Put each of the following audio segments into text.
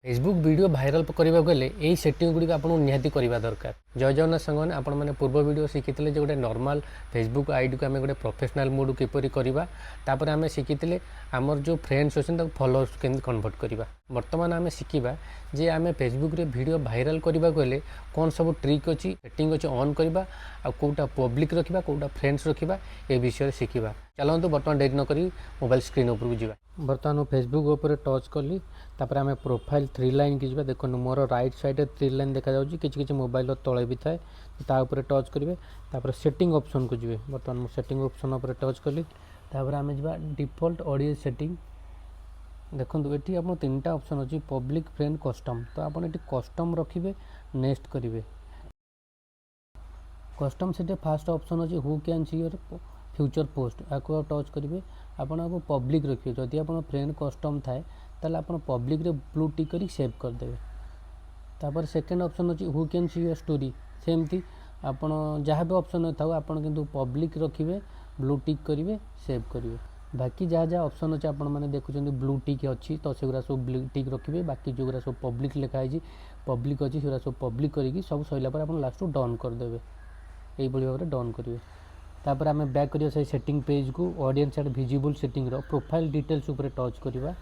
Facebook video viral करने गले यही सेटिंग गुड़ी आपको निहाती करवा दरकार। जय जगन्नाथ सांग मैंने पूर्व वीडियो शिखी जो गोटे नॉर्मल फेसबुक आईडी को आम गोटे प्रोफेशनल मोड किपर करवा तापर आम शिखी आमर जो फ्रेंड्स अच्छे फॉलोअर्स के कन्वर्ट करवा। बर्तमान आम शिखा जे आम फेसबुक रे वीडियो भाइराल करने गले कौन सब ट्रिक अच्छी सेटिंग अच्छी ऑन करवा आउटा पब्लिक रखा कौटा फ्रेंड्स रखा ये विषय शिखा। चलतु बर्तमान डेरी नक मोबाइल स्क्रीन उपरକୁ ଯିବା। बर्तमान फेसबुक उपर टच कली तापर आम प्रोफाइल थ्री लाइन की जा देखो more right side three line देखा जाउची किछि मोबाइल तले भी थाए ता ऊपर टच करेंगे तापर सेटिंग ऑप्शन को जी। बर्तमान सेटिंग ऑप्शन उपर टच कली तापर आम जा डिफॉल्ट ऑडियो सेटिंग देखो ये आप तीन टा ऑप्शन अच्छी पब्लिक फ्रेंड कस्टम तो आप कस्टम रखिए नेक्स्ट करेंगे कस्टम से फास्ट ऑप्शन अच्छी who can see your future post आपको टच करेंगे आपको पब्लिक रखिए जदि आप फ्रेंड कस्टम थाए ताल आप पब्लिक रे ब्लू टिक कर सेव करदे। तापर सेकेंड ऑप्शन अच्छी who can see your story सेमती आप जहाँ भी ऑप्शन था आप पब्लिक रखिए ब्लू टिक करेंगे सेव करेंगे। बाकी जहाँ जहाँ ऑप्शन अच्छे आप देखुं ब्लू टिक अच्छी तो सेगुरा सब ब्लू टिक रखिए बाकी जो सब पब्लिक लिखाई पब्लिक अच्छी से सब पब्लिक करके सब सरला आप लास्ट डन करदे यही भाव में डन करेंगे। तापर आम बैक करिया से सेटिंग पेज को ऑडियंस एंड विजिबल सेटिंग रो प्रोफाइल डिटेल्स ऊपर टच करवा।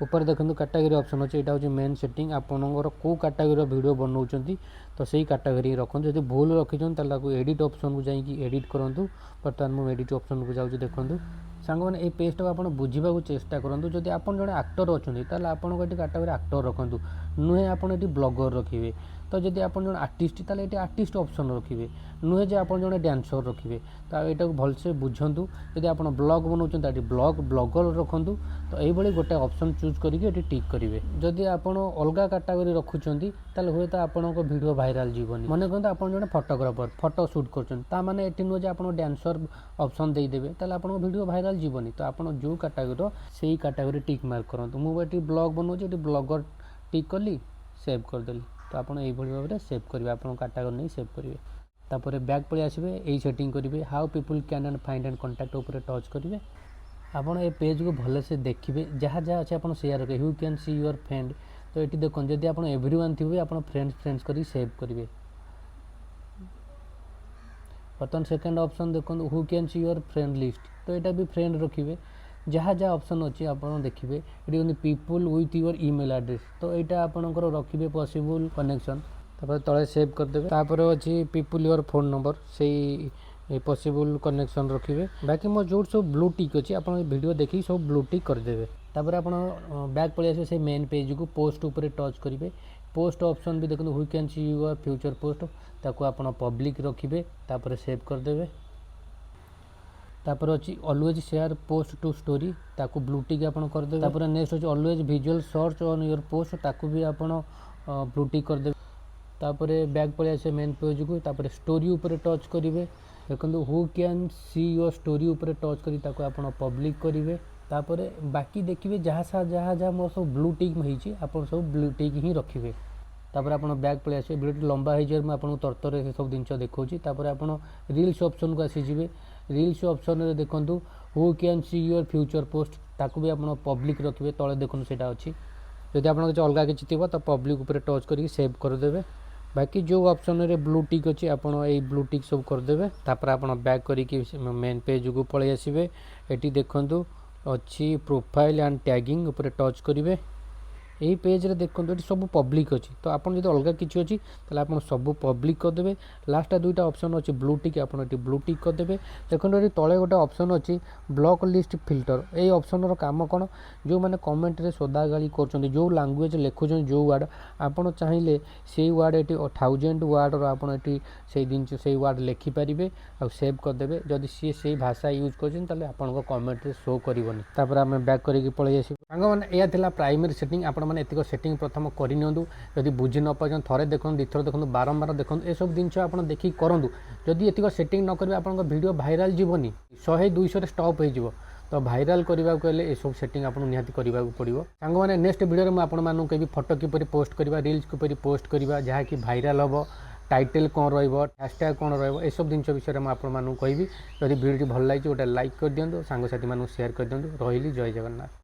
ऊपर देखो कैटेगरी ऑप्शन अच्छे यहाँ हूँ मेन सेटिंग आपंकर कौ कैटेगरी वीडियो बनाऊँ तो सही कैटेगरी रखुँ जब भूल रखी एडिट ऑप्शन को जाकि एडिट करूँ। बर्तमान मुझे एडिट ऑप्शन को जाऊँ देखूँ सांग मैंने ये पेज टाक बुझा चेष्टा करूँ जब आप जड़े आक्टर अच्छा आपको ये कैटेगरी आक्टर रखुँ नुहे आप ब्लॉगर रखिए तो जब आप जन आर्टिस्ट ताले ये आर्टिस्ट ऑप्शन रखिए नुहे जे आप जड़े डांसर रखिए तो यहाँ भलसे बुझुँ जब आप ब्लॉग बनाऊँ ब्लॉगर रखुँ तो ये गोटे ऑप्शन चूज करके टिक करेंगे। जदि आप अलग कैटेगरी रखुंट हे तो आपण वीडियो भाइराल जीवन मन कहते आप जड़े फोटोग्राफर फोटो शूट कर ये नुहे आप डांसर ऑप्शन देदेवे ताल आप वीडियो भाइराल जीवनी तो आप जो कैटेगरी से कैटेगरी टिक मार्क करूँ। मुझे ब्लॉग बनाऊँ ब्लॉगर टिक कली सेव करदेली तो आप भाव में सेव करेंगे आप कैटेगरी नहीं सेव करेंगे। तापर बैक पलि आसबे यही सेटिंग करेंगे how people can and find and contact ऊपर टच करेंगे। आपड़ ये पेज को भलसे देखिए जहाँ जहाँ अच्छे आप शेयर करेंगे you can see your friend तो ये देखो जब आप एवरीवन थे आप फ्रेंड्स कर सेव करेंगे। बर्तमान सेकेंड ऑप्शन देखो who can see your friend list तो यहाँ भी फ्रेंड रखिए जहाँ जहाँ ऑप्शन अच्छी आप देखिए ये people with your email address तो यहाँ आपंकर रखिए पॉसिबल कनेक्शन तापर तले सेव करदे। तापर अच्छी पीपुल योर फोन नंबर से पॉसिबल कनेक्शन रखिए बाकी मो जो सब ब्लू टिक अच्छी आप वीडियो देखिए सब ब्लू टिक करदे। तापर आप बैक पलि आसे से मेन पेज को पोस्ट ऊपर टच करेंगे पोस्ट ऑप्शन भी देखो who can see your future post ताको आप पब्लिक रखिए तापर सेव करदे। तापर अच्छी always share post to story ताको ब्लू टिक आप करदे। तापर नेक्स्ट अच्छी always visual search on your post ताको भी आप ब्लू टिक करदे। तापर बैक पलि आसे मेन पेज को तापर स्टोरी ऊपर टच करेंगे देखो who can see your story ऊपर टच करी ताको आप पब्लिक करेंगे। तापर बाकी देखिए जहाँ जहाँ जहाँ मोर सब ब्लू टिक होती आप सब ब्लू टिक ही रखिए। तापर आप बैक पलि आसे वीडियो लंबा हो मुझे तरतर से सब जिन देखा तापर आप रील्स ऑप्शन को आसीजे रील्स ऑप्शन में देखो who can see your future post ताको भी आप पब्लिक रखिए तले देखो से अच्छी जब आप अलग किसी थी तो पब्लिक उपर टच करके सेव करदे। बाकी जो ऑप्शन रे ब्लू टिक अच्छी आप ब्लू टिक सब करदे। तापर आप बैक करके मेन पेज को पलि आसबे ये देखु अच्छी प्रोफाइल एंड टैगिंग उपर टच करेंगे यही पेज रे देखो ये सब पब्लिक अच्छी तो आप अलग किसी अच्छी आप सब पब्लिक करदे। लास्ट दुईटा ऑप्शन अच्छी ब्लू टिक आप ब्लू टिक करदे। देखो ये तले गोटे ऑप्शन अच्छी ब्लॉक लिस्ट फिल्टर ये ऑप्शन काम कौन जो मैंने कमेंट रे सोदा गाली कर जो लैंग्वेज लिखुं जो वार्ड आप चाहिए से वार्ड ये 1000 वार्ड आपड़ी से दिन से वार्ड लिखिपारे आ सेव करदे। जदि सी से भाषा यूज कर आप कमेंट रे शो करनी। तापर आम बैक करके पलि आस मैंने यह प्राइमरी सेटिंग आप एतिक सेटिंग प्रथम करनी जदि बुझी न पार थे देखो दिथर देखो बारंबार देखो ये सब जिन आप देखिए करूँ जदि एतिक सेटिंग न करेंगे आप वीडियो भाइराल जीवनी 100-200 स्टॉप हो तो भाइराल करने को ये सब सेटिंग आपको निहाती करने पड़ो। सांग मैंने नेक्स्ट वीडियो में आपको कभी फोटो किपर पोस्ट करवा रील्स किपर पोस्ट करवा जहाँकि भाइराल हम टाइटल कौन रैशटैग कौन रही जिन विषय में आपको कहि जदि वीडियो भल लगी गोटे लाइक कर दिखाँ सांग साथी सेयार कर दिखाँ। रही जय जगन्नाथ।